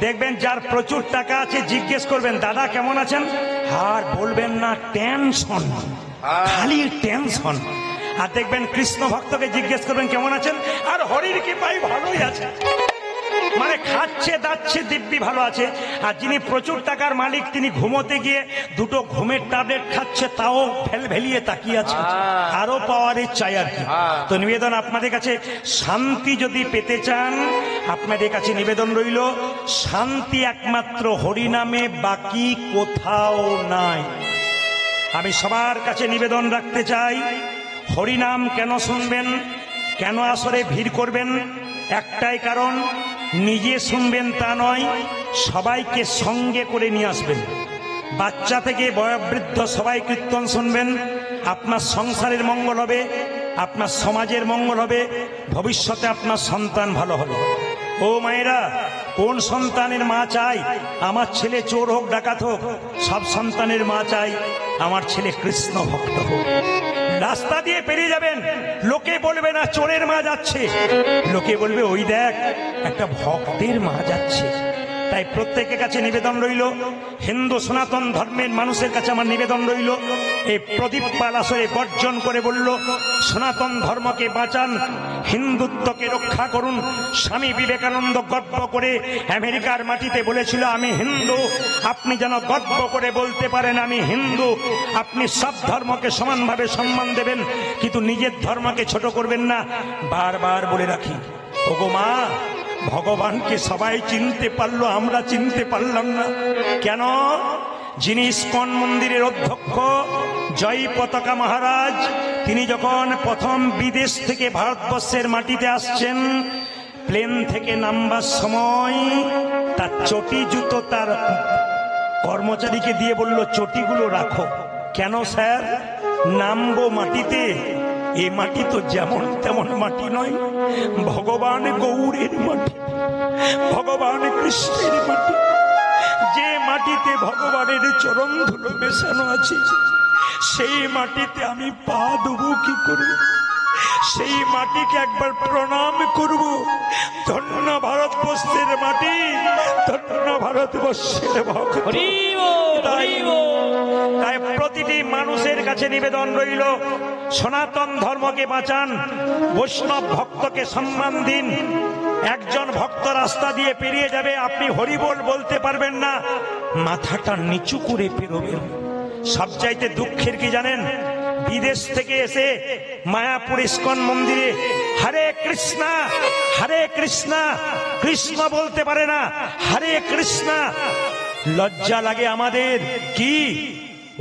দেখবেন যার প্রচুর টাকা আছে জিজ্ঞেস করবেন দাদা কেমন আছেন, আর বলবেন না টেনশন, খালি টেনশন। আর দেখবেন কৃষ্ণ ভক্তকে জিজ্ঞেস করবেন কেমন আছেন, আর হরির কৃপায় ভালোই আছে, মানে খাচ্ছে দাচ্ছে দিব্যি ভালো আছে। আর যিনি প্রচুর টাকার মালিক তিনি ঘুমোতে গিয়ে দুটো ঘুমের ট্যাবলেট খাচ্ছে, তাও ভেলিয়ে তাকিয়ে আছে, আরো পাওয়ারের চাই আর কি। তো নিবেদন আপনাদের কাছে, শান্তি যদি পেতে চান আপনাদের কাছে নিবেদন রইল, শান্তি একমাত্র হরিনামে, বাকি কোথাও নাই। আমি সবার কাছে নিবেদন রাখতে চাই, হরিনাম কেন শুনবেন, কেন আসরে ভিড় করবেন, একটাই কারণ, নিজে শুনবেন তা নয়, সবাইকে সঙ্গে করে নিয়ে আসবেন। বাচ্চা থেকে বয়োবৃদ্ধ সবাই কীর্তন শুনবেন, আপনার সংসারের মঙ্গল হবে, আপনার সমাজের মঙ্গল হবে, ভবিষ্যতে আপনার সন্তান ভালো হবে। ও মায়েরা, কোন সন্তানের মা চাই আমার ছেলে চোর হোক ডাকাত হোক? সব সন্তানের মা চাই আমার ছেলে কৃষ্ণ ভক্ত হোক। রাস্তা দিয়ে পেরিয়ে যাবেন, লোকে বলবে না চোরের মা যাচ্ছে, লোকে বলবে ওই দেখ একটা ভক্তের মা যাচ্ছে। তাই প্রত্যেকের কাছে নিবেদন রইল, হিন্দু সনাতন ধর্মের মানুষের কাছে আমার নিবেদন রইল, এই প্রদীপ পাল আসরে বর্জন করে বলল সনাতন ধর্মকে বাঁচান, হিন্দুত্বকে রক্ষা করুন। স্বামী বিবেকানন্দ গর্ব করে আমেরিকার মাটিতে বলেছিল আমি হিন্দু, আপনি যেন গর্ব করে বলতে পারেন আমি হিন্দু। আপনি সব ধর্মকে সমানভাবে সম্মান দেবেন, কিন্তু নিজের ধর্মকে ছোট করবেন না। বারবার বলে রাখি, ওগো মা, ভগবানকে সবাই চিনতে পারলো, আমরা চিনতে পারলাম না কেন? যিনি ইস্কন মন্দিরের অধ্যক্ষ জয় পতাকা মহারাজ, তিনি যখন প্রথম বিদেশ থেকে ভারতবর্ষের মাটিতে আসছেন, প্লেন থেকে নামবার সময় তার চটি জুতো তার কর্মচারীকে দিয়ে বলল চটিগুলো রাখো। কেন স্যার? নামবো মাটিতে, এ মাটি তো যেমন তেমন মাটি নয়, ভগবান গৌরের মাটি, ভগবান কৃষ্ণের মাটি। যে মাটিতে ভগবানের চরণ ধুলো মেশানো আছে, সেই মাটিতে আমি পা দেবো কি করে? সেই মাটিকে একবার প্রণাম করব। ধন্য ভারতবর্ষের মাটি, ধন্য ভারতবর্ষের ভক্ত। তাই প্রতিটি মানুষের কাছে নিবেদন রইল, সনাতন ধর্মকে বাঁচান, বৈষ্ণব ভক্তকে সম্মান দিন। একজন ভক্ত রাস্তা দিয়ে পেরিয়ে যাবে, আপনি হরিবোল বলতে পারবেন না, মাথাটা নিচু করে পেরোবেন। সবচাইতে দুঃখের কি জানেন? বিদেশ থেকে এসে মায়াপুর ইস্কন মন্দিরে হরে কৃষ্ণা হরে কৃষ্ণা, কৃষ্ণ বলতে পারে না, হরে কৃষ্ণা। লজ্জা লাগে আমাদের, কি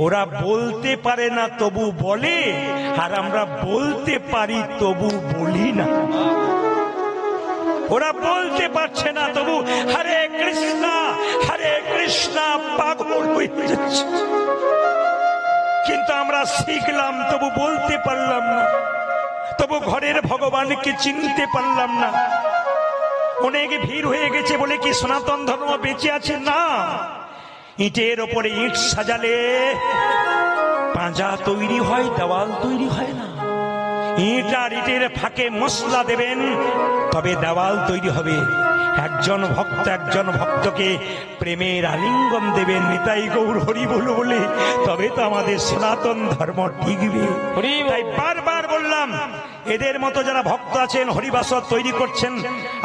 ওরা বলতে পারে না তবু বলে, আর আমরা বলতে পারি তবু বলি না। ওরা বলতে পারছে না তবু হরে কৃষ্ণা হরে কৃষ্ণা পাগল হয়ে যাচ্ছে। কিন্তু আমরা শিখলাম তবু বলতে পারলাম না, তবু ঘরের ভগবানকে চিনতে পারলাম না। অনেক ভিড় হয়ে গেছে বলে কি সনাতন ধর্ম বেঁচে আছে? না, ইটের ওপরে ইট সাজালে পাঁজা তৈরি হয়, দেওয়াল তৈরি হয় না। ইট আর ইটের ফাঁকে মশলা দেবেন, তবে দেওয়াল তৈরি হবে। একজন ভক্তকে প্রেমের আলিঙ্গন দেবেন, নিতাই গৌর হরি বলো বলে, তবে তো আমাদের সনাতন ধর্ম টিকবে। তাই বারবার বললাম, এদের মতো যারা ভক্ত আছেন হরিবাসর তৈরি করছেন,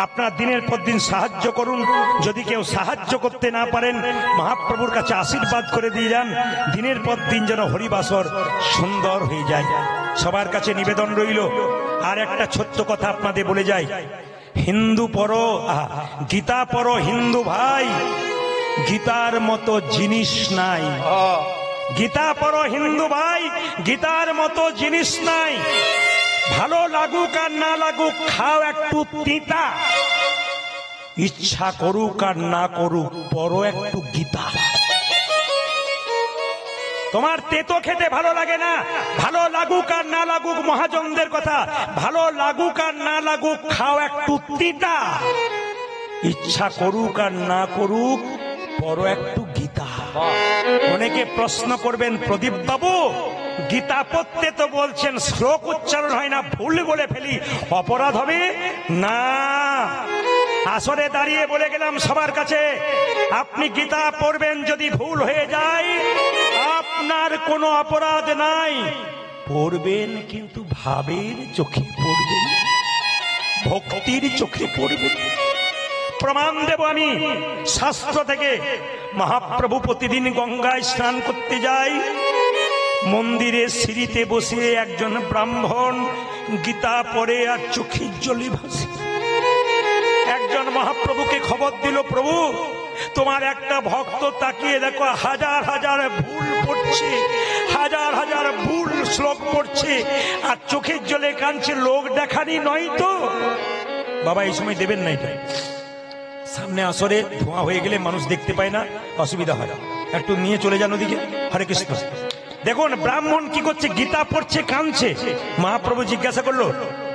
আপনার দিনের পর দিন সাহায্য করুন। যদি কেউ সাহায্য করতে না পারেন, মহাপ্রভুর কাছে আশীর্বাদ করে দিয়ে যান, দিনের পর দিন যেন হরিবাসর সুন্দর হয়ে যায়। সবার কাছে নিবেদন রইল। আর একটা ছোট্ট কথা আপনাদের বলে যাই, হিন্দু পড়ো, গীতা পড়ো হিন্দু ভাই, গীতার মতো জিনিস নাই। গীতা পড়ো হিন্দু ভাই, গীতার মতো জিনিস নাই। ভালো লাগুক আর না লাগুক, খাও একটু তিতা, ইচ্ছা করুক আর না করুক পড়ো একটু গীতা। তোমার তেতো খেতে ভালো লাগে না, ভালো লাগুক আর না লাগুক, মহাজনদের কথা, ভালো লাগুক আর না লাগুক খাও একটু তিতা, ইচ্ছা করুক আর না করুক পড়ো একটু গীতা। অনেকে প্রশ্ন করবেন, প্রদীপ বাবু গীতা পড়তে তো বলছেন, শ্লোক উচ্চারণ হয় না, ভুল বলে ফেলি, অপরাধ হবে না? আসরে দাঁড়িয়ে বলে গেলাম সবার কাছে, আপনি গীতা পড়বেন, যদি ভুল হয়ে যায় আপনার কোনো অপরাধ নাই, পড়বেন কিন্তু ভাবের চোখে পড়বেন, ভক্তির চোখে পড়বেন। প্রমাণ দেব আমি শাস্ত্র থেকে। মহাপ্রভু প্রতিদিন গঙ্গায় স্নান করতে যায়, মন্দিরে সিঁড়িতে বসে একজন ব্রাহ্মণ গীতা পড়ে আর চোখের জলে ভাসে। একজন মহাপ্রভুকে খবর দিল, প্রভু তোমার একটা ভক্ত তাকিয়ে দেখো হাজার হাজার ভুল পড়ছে, হাজার হাজার ভুল শ্লোক পড়ছে আর চোখের জলে কাঁদছে, লোক দেখানি নয় তো? বাবা এই সময় দেবেন না, এটা সামনে আসরে ধোঁয়া হয়ে গেলে মানুষ দেখতে পায় না, অসুবিধা হয়, একটু নিয়ে চলে যান ওদিকে। হরে কৃষ্ণ। দেখুন ব্রাহ্মণ কি করছে, গীতা পড়ছে, কাঁদছে। মহাপ্রভু জিজ্ঞাসা করলো,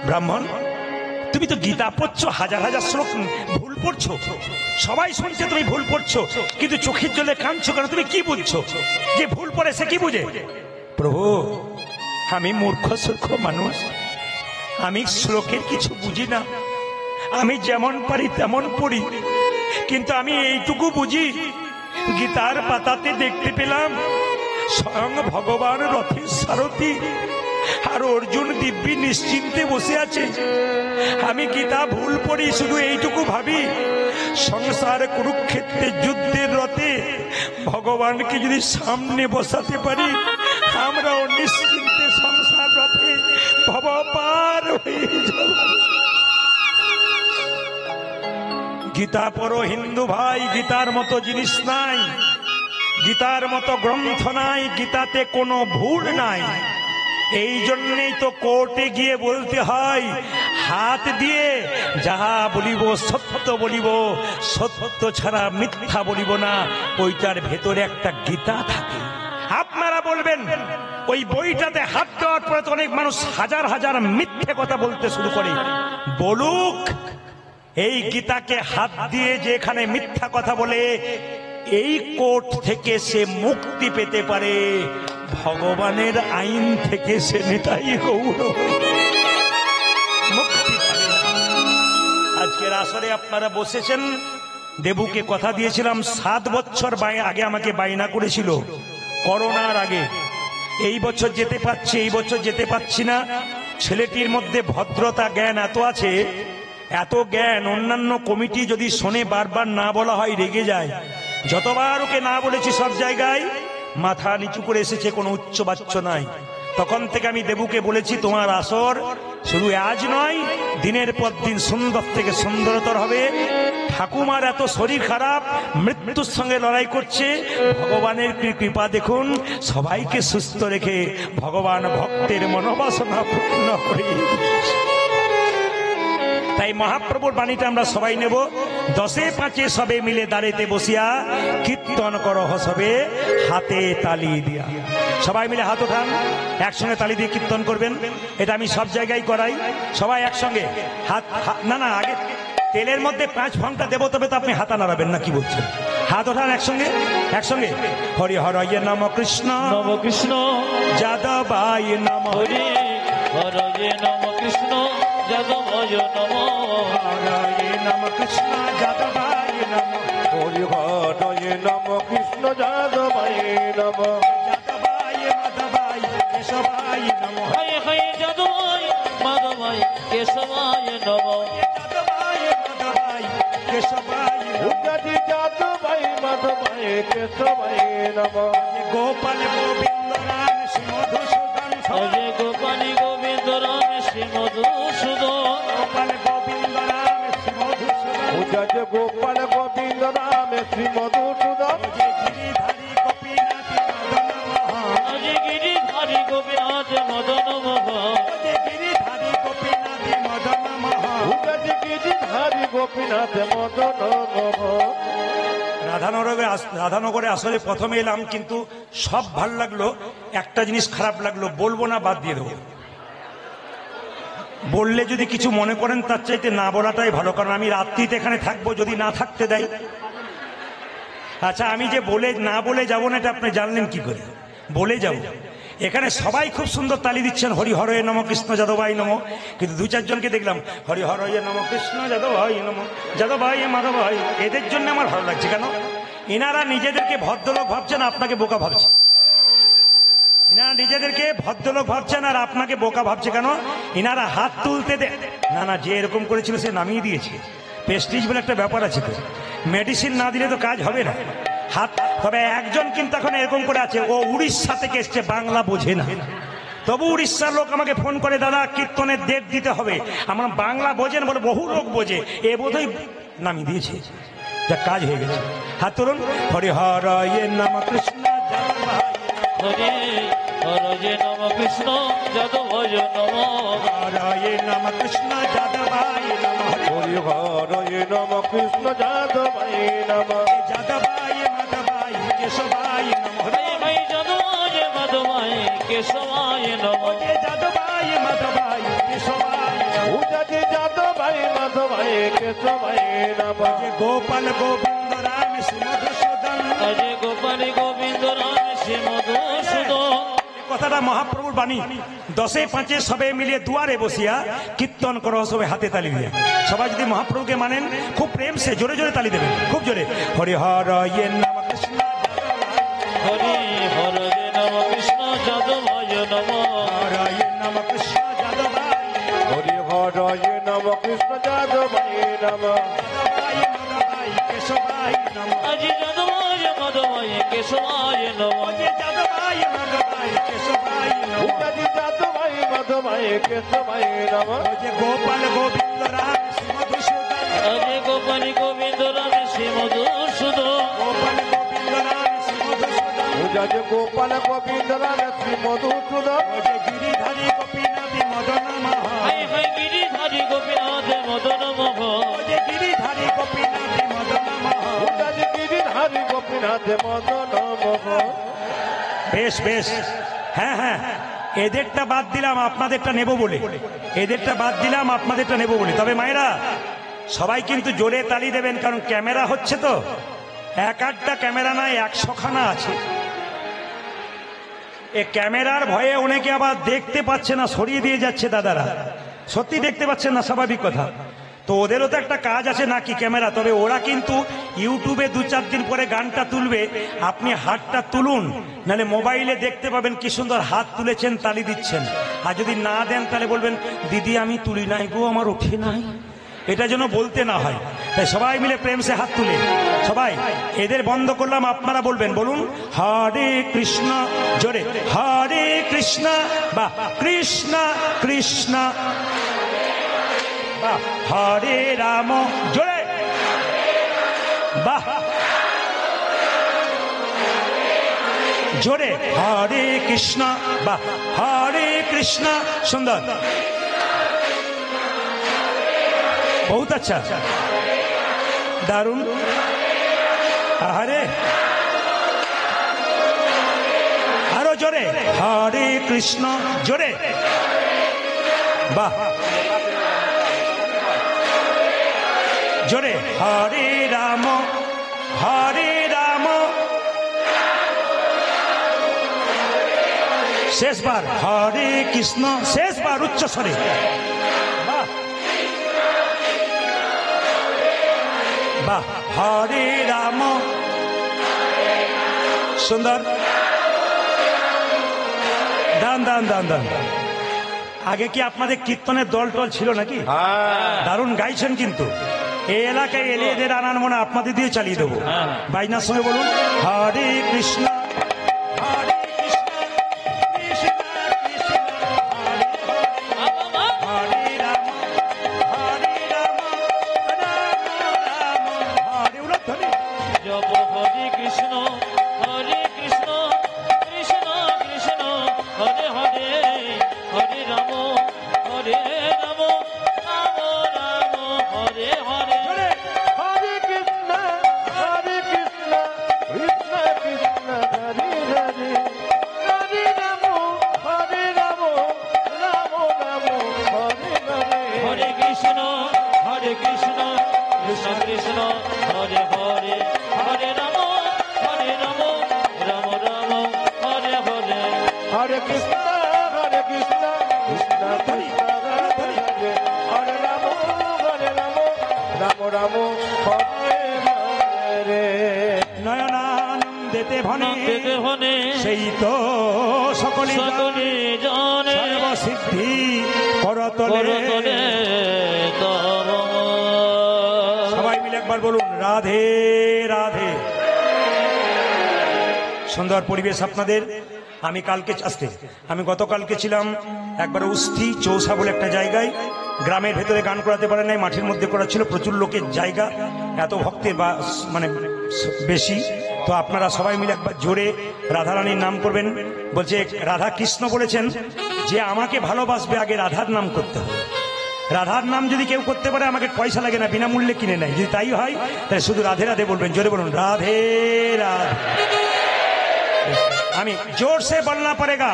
ব্রাহ্মণ তুমি তো গীতা পড়ছো, হাজার হাজার শ্লোক ভুল পড়ছো, সবাই শুনছে তুমি ভুল পড়ছো, কিন্তু চোখের জলে কাঁদছো কেন? তুমি কি বুঝছো? যে ভুল পড়ে সে কি বুঝে? প্রভু আমি মূর্খ সূর্খ মানুষ, আমি শ্লোকের কিছু বুঝি না, আমি যেমন পারি তেমন পড়ি, কিন্তু আমি এইটুকু বুঝি, গীতার পাতাতে দেখতে পেলাম স্বয়ং ভগবান রথের সারথি আর অর্জুন দিব্যি নিশ্চিন্তে বসে আছে। আমি গীতা ভুল পড়ি, শুধু এইটুকু ভাবি সংসার কুরুক্ষেত্রের যুদ্ধের রথে ভগবানকে যদি সামনে বসাতে পারি, আমরাও নিশ্চিন্তে সংসার রথে ভব পার হয়ে যাব। গীতা পড়ো হিন্দু ভাই, গীতার মতো জিনিস নাই, গীতার মতো গ্রন্থ নাই, গীতাতে কোনো ভুল নাই। এই জন্যই তো কোর্টে গিয়ে বলতে হয়, হাত দিয়ে যাহা বলিব সত্য বলিব, সত্য ছাড়া মিথ্যা বলিব না। ওইটার ভেতরে একটা গীতা থাকে। আপনারা বলবেন ওই বইটাতে হাত দেওয়ার পরে তো অনেক মানুষ হাজার হাজার মিথ্যে কথা বলতে শুরু করে, বলুক। এই গীতাকে হাত দিয়ে যেখানে মিথ্যা কথা বলে, এই কোর্ট থেকে সে মুক্তি পেতে পারে, ভগবানের আইন থেকে সে নেতাই গৌর মুক্তি পাবে না। আজকের আসরে আপনারা বসেছেন, দেবুকে কথা দিয়েছিলাম 7 বছর আগে আমাকে বায়না করেছিল করোনার আগে, এই বছর যেতে পারছি, এই বছর যেতে পারছি না। ছেলেটির মধ্যে ভদ্রতা জ্ঞান এত আছে, এত জ্ঞান, অন্যান্য কমিটি যদি শোনে বারবার না বলা হয় রেগে যায়। যতবার ওকে না বলেছি সব জায়গায় মাথা নিচু করে এসেছে, কোনো উচ্চ বাচ্চ নাই। তখন থেকে আমি দেবুকে বলেছি, তোমার আসর শুধু আজ নয়, দিনের পর দিন সুন্দর থেকে সুন্দরতর হবে। ঠাকুমার এত শরীর খারাপ, মৃত্যুর সঙ্গে লড়াই করছে, ভগবানের কৃপা দেখুন, সবাইকে সুস্থ রেখে ভগবান ভক্তের মনোবাসনা পূর্ণ করে। তাই মহাপ্রভুর বাণীটা আমরা সবাই নেব। 10-5 সবে মিলে দাঁড়িতে বসিয়া কীর্তন করো হসবে হাতে তালি দিয়া। সবাই মিলে হাত ওঠান, একসঙ্গে তালি দিয়ে কীর্তন করবেন। এটা আমি সব জায়গায় করাই, সবাই একসঙ্গে হাত। না না, আগে তেলের মধ্যে 5 ফোঁটা দেবো, তবে তো আপনি হাতা নাড়াবেন না, কি বলছেন? হাত ওঠান একসঙ্গে, একসঙ্গে। হরি হরয়ে নম কৃষ্ণ, নম কৃষ্ণ যাদবায় নম, হরি হরয়ে নম কৃষ্ণ যাদবায় নম, হরয়ে নম কৃষ্ণ যাদবায় নম, হরি হরয়ে নম কৃষ্ণ যাদবায় নম, যাদবায় মাধবায় কেশবায় নম, হয়ে হয়ে যাদবায় মাধবায় কেশবায় নম, যাদবায় মাধবায় কেশবায় নম, উগাদি যাদবায় মাধবায় কেশবায় নম, গোপাল গোবিন্দ রাম শ্রী মধুসূদন, হরে গোপালী গোবিন্দ রাম শ্রী মধুসূদন, গোপাল গোবিন্দ রাম শ্রী মধুসূদন, উগাদি গোপাল গোবিন্দ রাম শ্রী মধুসূদন, গিরিধারী গোপীনাথ মদন মোহন, হরে গিরিধারী গোপীনাথ মদন মোহন, গিরিধারী গোপীনাথ মদন মোহন। উগাদি গিরিধারী গোপীনাথ মদন মোহন। রাধানগরে আসলে প্রথমে এলাম, কিন্তু সব ভাল লাগলো, একটা জিনিস খারাপ লাগলো, বলবো না, বাদ দিয়ে দেবো। বললে যদি কিছু মনে করেন, তার চাইতে না বলাটাই ভালো, কারণ আমি রাত্রিতে এখানে থাকবো, যদি না থাকতে দেয়। আচ্ছা, আমি যে না বলে যাবো না, এটা আপনি জানলেন কি করে? বলে যাব। এখানে সবাই খুব সুন্দর তালি দিচ্ছেন, হরি হরয়ে নম, কৃষ্ণ যাদবাই নম। কিন্তু দু চারজনকে দেখলাম হরি হরয়ে নম, কৃষ্ণ যাদবাই নম, যাদবাই মাধবাই। এদের জন্য আমার ভালো লাগছে। কেন? এনারা নিজেদেরকে ভদ্রলোক ভাবছেন, আপনাকে বোকা ভাবছে। এনারা নিজেদেরকে ভদ্রলোক ভাবছেন আর আপনাকে বোকা ভাবছে। কেন? এনারা হাত তুলতে না না, যে এরকম করেছিল সে নামিয়ে দিয়েছে। প্রেস্টিজ বলে একটা ব্যাপার আছে, তো মেডিসিন না দিলে তো কাজ হবে না। হাত, তবে একজন কিন্তু এখন এরকম করে আছে, ও উড়িষ্যা থেকে এসছে, বাংলা বোঝে না। তবু উড়িষ্যার লোক আমাকে ফোন করে, দাদা কীর্তনের ডেট দিতে হবে। আমরা বাংলা বোঝেন বলে, বহু লোক বোঝে, এ বোধহয় নামিয়ে দিয়েছে, যা কাজ হয়ে গেছে। হাত তুলুন। হরি হরয়ে নম, কৃষ্ণ যাদবায় হরে হরে নম, কৃষ্ণ যাদবায় নম। হরয়ে নম, কৃষ্ণ যাদবায় নম। হরি হরয়ে নম, কৃষ্ণ যাদবায় নম। যাদবায় মাধবায় কেশবায় নম। হরে হরে যাদবায় মাধবায় কেশবায় নম। যাদবায় মাধবায় কেশবায় নম। উজাজি যাদবায় মাধবায় কেশবায় নম। গোপাল গোবিন্দ রাম শ্রী মধুসূদন। অজয় গোপাল গোবিন্দ রাম শ্রী মধুসূদন। কথাটা মহাপ্রভুর বাণী। 10-5 সবে মিলিয়ে দুয়ারে বসিয়া কীর্তন করো, সবে হাতে তালি দিয়ে। সবাই যদি মহাপ্রভুকে মানেন, খুব প্রেম সে জোরে জোরে তালি দেবেন, খুব জোরে। হরি হরয়ে নম, কৃষ্ণ হরে হরে নম, কৃষ্ণ যাদবায় নম। হরয়ে নম, কৃষ্ণ যাদবায়। হরি হরয়ে নম, কৃষ্ণ যাদবায় নম। যাদবায় মাধবায় কেশবায় নম। অজয় যাদবায় মাধবায় কেশবায় নম। যাদবায় মাধবায় কেশবায় নম। উজাজি যাদবায় মাধবায় কেশবায় নম। গোপাল গোবিন্দ রাম শ্রী মধুসূদন। অজয় গোপাল গোবিন্দ রাম শ্রী মধুসূদন। গোপাল গোবিন্দ রাম শ্রী মধুসূদন। উজাজি গোপাল গোবিন্দ রাম শ্রী মধুসূদন। গিরিধারী গোপীনাথী মদন মোহন। High high Giridhari Gopinath Madan Mohan. গিরিধারী গোপীনাথী মদন মোহন। উজাজি গিরিধারী গোপীনাথ মদন মোহন। বেশ বেশ, হ্যাঁ হ্যাঁ, এদেরটা বাদ দিলাম, আপনাদেরটা নেব বলে। এদেরটা বাদ দিলাম, আপনাদেরটা নেব বলে। তবে মায়েরা সবাই কিন্তু জোরে তালি দেবেন, কারণ ক্যামেরা হচ্ছে তো। এক আধটা ক্যামেরা নয়, 100খানা আছে। এ ক্যামেরার ভয়ে অনেকে আবার দেখতে পাচ্ছে না, সরিয়ে দিয়ে যাচ্ছে দাদারা। সত্যি দেখতে পাচ্ছেন না, স্বাভাবিক কথা। তো ওদেরও তো একটা কাজ আছে নাকি, ক্যামেরা। তবে ওরা কিন্তু ইউটিউবে 2-4 দিন পরে গানটা তুলবে, আপনি হাতটা তুলুন, নাহলে মোবাইলে দেখতে পাবেন কি সুন্দর হাত তুলেছেন, তালি দিচ্ছেন। আর যদি না দেন তাহলে বলবেন, দিদি আমি তুলি নাই গো, আমার ওঠে নাই। এটা যেন বলতে না হয়। তাই সবাই মিলে প্রেম সে হাত তুলে, সবাই এদের বন্ধ করলাম, আপনারা বলবেন, বলুন হরে কৃষ্ণ জোরে, হরে কৃষ্ণ বা কৃষ্ণ কৃষ্ণ বা হরে রাম জোরে, বাহ জোরে, হরে কৃষ্ণ বা হরে কৃষ্ণ। সুন্দর, বহুত আচ্ছা, দারুণ। আরে আরো জোরে, হরে কৃষ্ণ জোরে, বাহ জোরে, হরে রাম হরে রাম। শেষবার হরে কৃষ্ণ, শেষবার উচ্চ স্বরে, বাহ বাহ, হরে রাম। সুন্দর, দান দান দান দান। আগে কি আপনাদের কীর্তনের দল টল ছিল নাকি? দারুণ গাইছেন কিন্তু। এই এলাকায় এলে এদের আনার মনে আপনাদের দিয়ে চালিয়ে দেবো। বাইনার সঙ্গে বলুন, হরে কৃষ্ণ হরে কৃষ্ণ কৃষ্ণ কৃষ্ণ হরে হরে, হরে রাম হরে রাম রাম রাম হরে। উলধ্বনি, জপ হরে কৃষ্ণ কৃষ্ণ কৃষ্ণ হরে হরে, হরে রাম রাম রাম হরে হরে। জোরে, হরে কৃষ্ণ কৃষ্ণ কৃষ্ণ কৃষ্ণ হরে কৃষ্ণ কৃষ্ণ কৃষ্ণ হরে হরে রাম রাম রাম হরে হরে। নয়নানন্দেতে ভনে দেতে হনে সেই তো সকলে সকলে জানে সর্বসিদ্ধি করতলে। করতলে তব। সবাই মিলে একবার বলুন রাধে রাধে। সুন্দর পরিবেশ আপনাদের। আমি গতকালকে ছিলাম একবার উস্থি চৌসা বলে একটা জায়গায়, গ্রামের ভেতরে গান করাতে পারে নাই, মাঠের মধ্যে করা ছিল, প্রচুর লোকের জায়গা, এত ভক্তের মানে বেশি। তো আপনারা সবাই মিলে একবার জোরে রাধারানীর নাম করবেন। বলছে রাধা কৃষ্ণ বলেছেন যে আমাকে ভালোবাসবে আগে রাধার নাম করতে হবে। রাধার নাম যদি কেউ করতে পারে আমাকে পয়সা লাগে না, বিনামূল্যে কিনে নেয়। যদি তাই হয় তাহলে শুধু রাধে রাধে বলবেন। জোরে বলুন রাধে রাধে। আমি जोर से बोलना पड़ेगा,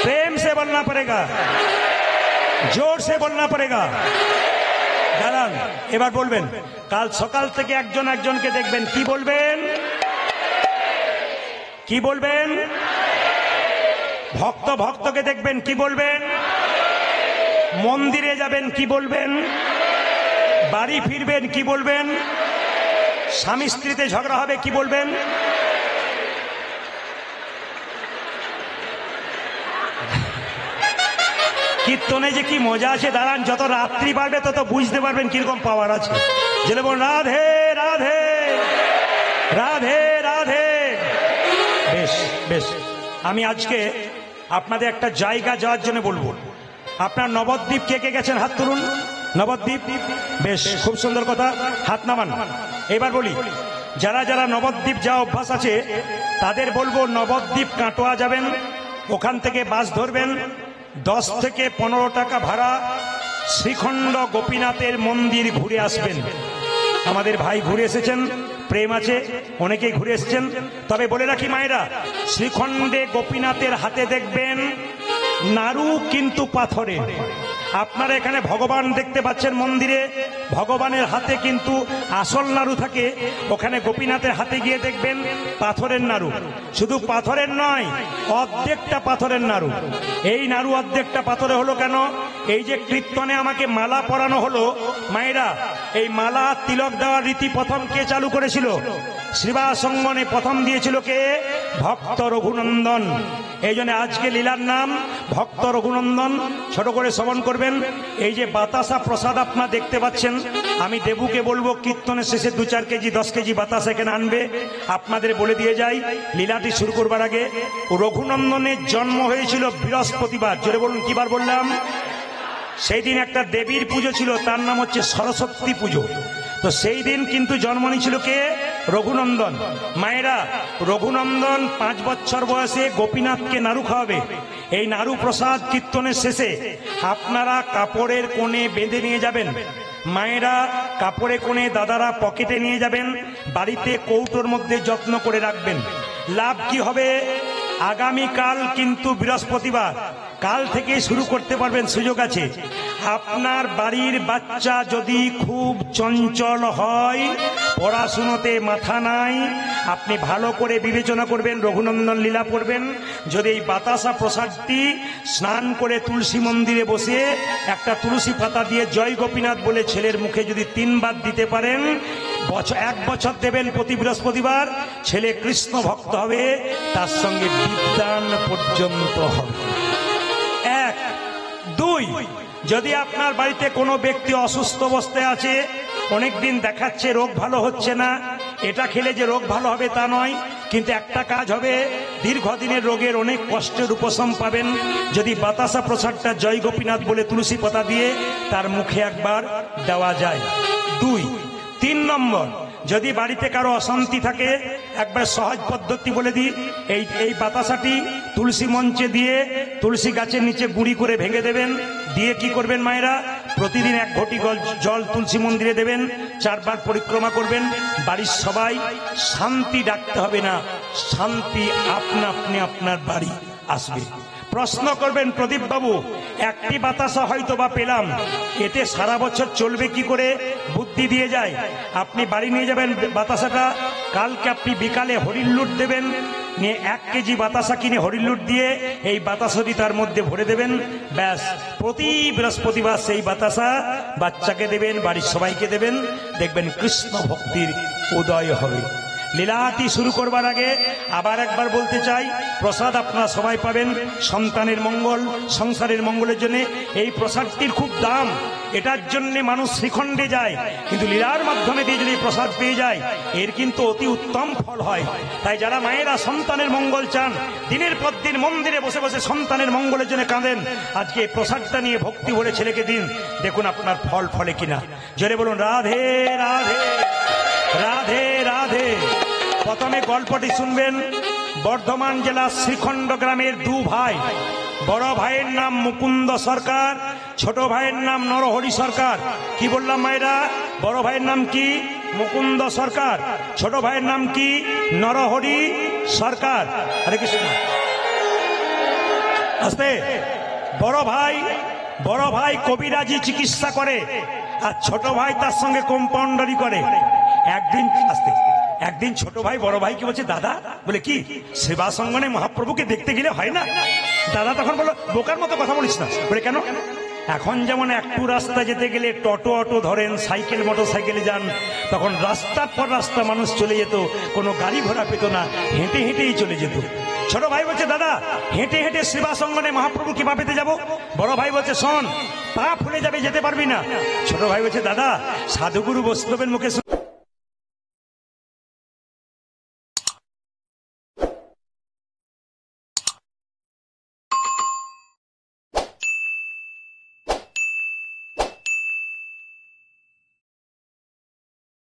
प्रेम से बोलना पड़ेगा, जोर से बोलना पड़ेगा। দাঁড়ান, এবার বলবেন। কাল সকাল থেকে একজন একজনকে দেখবেন, কি বলবেন? কি বলবেন? ভক্তকে দেখবেন, কি বলবেন? মন্দিরে যাবেন, কি বলবেন? বাড়ি ফিরবেন, কি বলবেন? স্বামী স্ত্রীতে ঝগড়া হবে, কি বলবেন? কীর্তনে যে কি মজা আছে, দাঁড়ান, যত রাত্রি বাড়বে তত বুঝতে পারবেন কিরকম পাওয়ার আছে। যেটা বল রাধে রাধে রাধে রাধে। বেশ বেশ, আমি আজকে আপনাদের একটা জায়গা যাওয়ার জন্য বলবো। আপনার নবদ্বীপ কে কে গেছেন? হাত তুলুন। নবদ্বীপ, বেশ, খুব সুন্দর কথা, হাত নামান। এবার বলি, যারা যারা নবদ্বীপ যাওয়া অভ্যাস আছে তাদের বলবো নবদ্বীপ কাটোয়া যাবেন, ওখান থেকে বাস ধরবেন, 10 থেকে 15 টাকা ভাড়া, শ্রীখণ্ড গোপীনাথের মন্দির ঘুরে আসবেন। আমাদের ভাই ঘুরে এসেছেন, প্রেম আছে, অনেকেই ঘুরে এসেছেন। তবে বলে রাখি মায়েরা, শ্রীখণ্ডে গোপীনাথের হাতে দেখবেন নাড়ু কিন্তু পাথরে। আপনারা এখানে ভগবান দেখতে পাচ্ছেন মন্দিরে, ভগবানের হাতে কিন্তু আসল নাড়ু থাকে, ওখানে গোপীনাথের হাতে গিয়ে দেখবেন পাথরের নাড়ু। শুধু পাথরের নয়, অর্ধেকটা পাথরের নাড়ু। এই নাড়ু অর্ধেকটা পাথরে হলো কেন? এই যে কীর্তনে আমাকে মালা পরানো হলো, মায়েরা, এই মালা তিলক দেওয়ার রীতি প্রথম কে চালু করেছিল? শ্রীবাসঙ্গনে প্রথম দিয়েছিল কে? ভক্ত রঘুনন্দন। এই জন্য আজকে লীলার নাম ভক্ত রঘুনন্দন। ছোট করে শ্রবণ করবেন। এই যে বাতাসা প্রসাদ আপনারা দেখতে পাচ্ছেন, আমি দেবুকে বলবো কীর্তনের শেষে 2-4 কেজি 10 কেজি বাতাসা এখানে আনবে। আপনাদের বলে দিয়ে যাই, লীলাটি শুরু করবার আগে, রঘুনন্দনের জন্ম হয়েছিল বৃহস্পতিবার। জোরে বলুন, কিবার বললাম? সেই দিন একটা দেবীর পুজো ছিল, তার নাম হচ্ছে সরস্বতী পুজো। তো সেই দিন কিন্তু জন্ম নিয়েছিল কে? রঘুনন্দন। মায়েরা, রঘুনন্দন 5 বছর বয়সে গোপীনাথকে নাড়ু খাওয়াবে। এই নাড়ু প্রসাদ কীর্তনের শেষে আপনারা কাপড়ের কোণে বেঁধে নিয়ে যাবেন। মায়েরা কাপড়ে কোণে, দাদারা পকেটে নিয়ে যাবেন, বাড়িতে কৌটোর মধ্যে যত্ন করে রাখবেন। লাভ কি হবে? আগামীকাল কিন্তু বৃহস্পতিবার, কাল থেকে শুরু করতে পারবেন, সুযোগ আছে। আপনার বাড়ির বাচ্চা যদি খুব চঞ্চল হয়, পড়াশুনোতে মাথা নাই, আপনি ভালো করে বিবেচনা করবেন, রঘুনন্দন লীলা পড়বেন। যদি এই বাতাসা প্রসাদটি স্নান করে তুলসী মন্দিরে বসে একটা তুলসী পাতা দিয়ে জয় গোপীনাথ বলে ছেলের মুখে যদি 3 বার দিতে পারেন, 1 বছর দেবেন প্রতি বৃহস্পতিবার, ছেলে কৃষ্ণ ভক্ত হবে, তার সঙ্গে বিদ্যান পর্যন্ত হবে। 1, 2, যদি আপনার বাড়িতে কোনো ব্যক্তি অসুস্থ অবস্থায় আছে, অনেকদিন দেখাচ্ছে রোগ ভালো হচ্ছে না, এটা খেলে যে রোগ ভালো হবে তা নয়, কিন্তু একটা কাজ হবে, দীর্ঘদিনের রোগের অনেক কষ্টের উপশম পাবেন যদি বাতাসা প্রসাদটা জয় গোপীনাথ বলে তুলসী পাতা দিয়ে তার মুখে একবার দেওয়া যায়। 2, 3 নম্বর, যদি বাড়িতে কারো অশান্তি থাকে, একবার সহজ পদ্ধতি বলে দিই। এই বাতাসাটি তুলসী মঞ্চে দিয়ে তুলসী গাছের নিচে গুঁড়ি করে ভেঙে দেবেন। দিয়ে কি করবেন মায়েরা? প্রতিদিন 1 ঘটি জল তুলসী মন্দিরে দেবেন, 4 বার পরিক্রমা করবেন। বাড়ির সবাই শান্তি ডাকতে হবে না, শান্তি আপনা আপনি আপনার বাড়ি আসবে। প্রশ্ন করবেন, প্রদীপ বাবু একটি বাতাসা হয়তো বা পেলাম, এতে সারা বছর চলবে কি করে? বুদ্ধি দিয়ে যায়। আপনি বাড়ি নিয়ে যাবেন বাতাসাটা, কালকে আপনি বিকালে হরিণ লুট দেবেন, নিয়ে 1 কেজি বাতাসা কিনে হরিণ লুট দিয়ে এই বাতাসটি তার মধ্যে ভরে দেবেন, ব্যাস প্রতি বৃহস্পতিবার সেই বাতাসা বাচ্চাকে দেবেন, বাড়ির সবাইকে দেবেন, দেখবেন কৃষ্ণ ভক্তির উদয় হবে। লীলাটি শুরু করবার আগে আবার একবার বলতে চাই, প্রসাদ আপনারা সবাই পাবেন সন্তানের মঙ্গল, সংসারের মঙ্গলের জন্য। এই প্রসাদটির খুব দাম, এটার জন্য মানুষ শ্রীখণ্ডে যায়, কিন্তু লীলার মাধ্যমে দিয়ে যদি প্রসাদ পেয়ে যায় এর কিন্তু অতি উত্তম ফল হয়। তাই যারা মায়েরা সন্তানের মঙ্গল চান, দিনের পর দিন মন্দিরে বসে বসে সন্তানের মঙ্গলের জন্য কাঁদেন, আজকে এই প্রসাদটা নিয়ে ভক্তি ভরে ছেলেকে দিন, দেখুন আপনার ফল ফলে কিনা। জোরে বলুন রাধে রাধে রাধে রাধে। প্রথমে গল্পটি শুনবেন। বর্ধমান জেলার শ্রীখণ্ড গ্রামের 2 ভাই, বড় ভাইয়ের নাম মুকুন্দ সরকার, ছোট ভাইয়ের নাম নরহরি সরকার। কি বললাম মায়েরা? বড় ভাইয়ের নাম কি? মুকুন্দ সরকার। ছোট ভাইয়ের নাম কি? নরহরি সরকার। হরে কৃষ্ণ। আস্তে। বড় ভাই কবিরাজি চিকিৎসা করে, আর ছোট ভাই তার সঙ্গে কম্পাউন্ডারি করে। একদিন ছোট ভাই বড় ভাইকে বলছে, দাদা, বলে কি সেবা সঙ্গনে মহাপ্রভুকে দেখতে গেলে হয় না? দাদা তখন বলল, বোকার মতো কথা বলিস না। বলে কেন? এখন যেমন একটু রাস্তা যেতে গেলে অটো ধরেন, সাইকেল মোটর সাইকেলে যান, তখন রাস্তার পর রাস্তা মানুষ চলে যেত, কোনো গাড়ি ঘোড়া পেত না, হেঁটে হেঁটেই চলে যেত। ছোট ভাই বলছে, দাদা হেঁটে হেঁটে সেবা সঙ্গনে মহাপ্রভু কিভাবে পেতে যাবো? বড় ভাই বলছে, শোন, পা ফুলে যাবে, যেতে পারবি না। ছোট ভাই বলছে, দাদা সাধুগুরু বৈষ্ণবের মুখে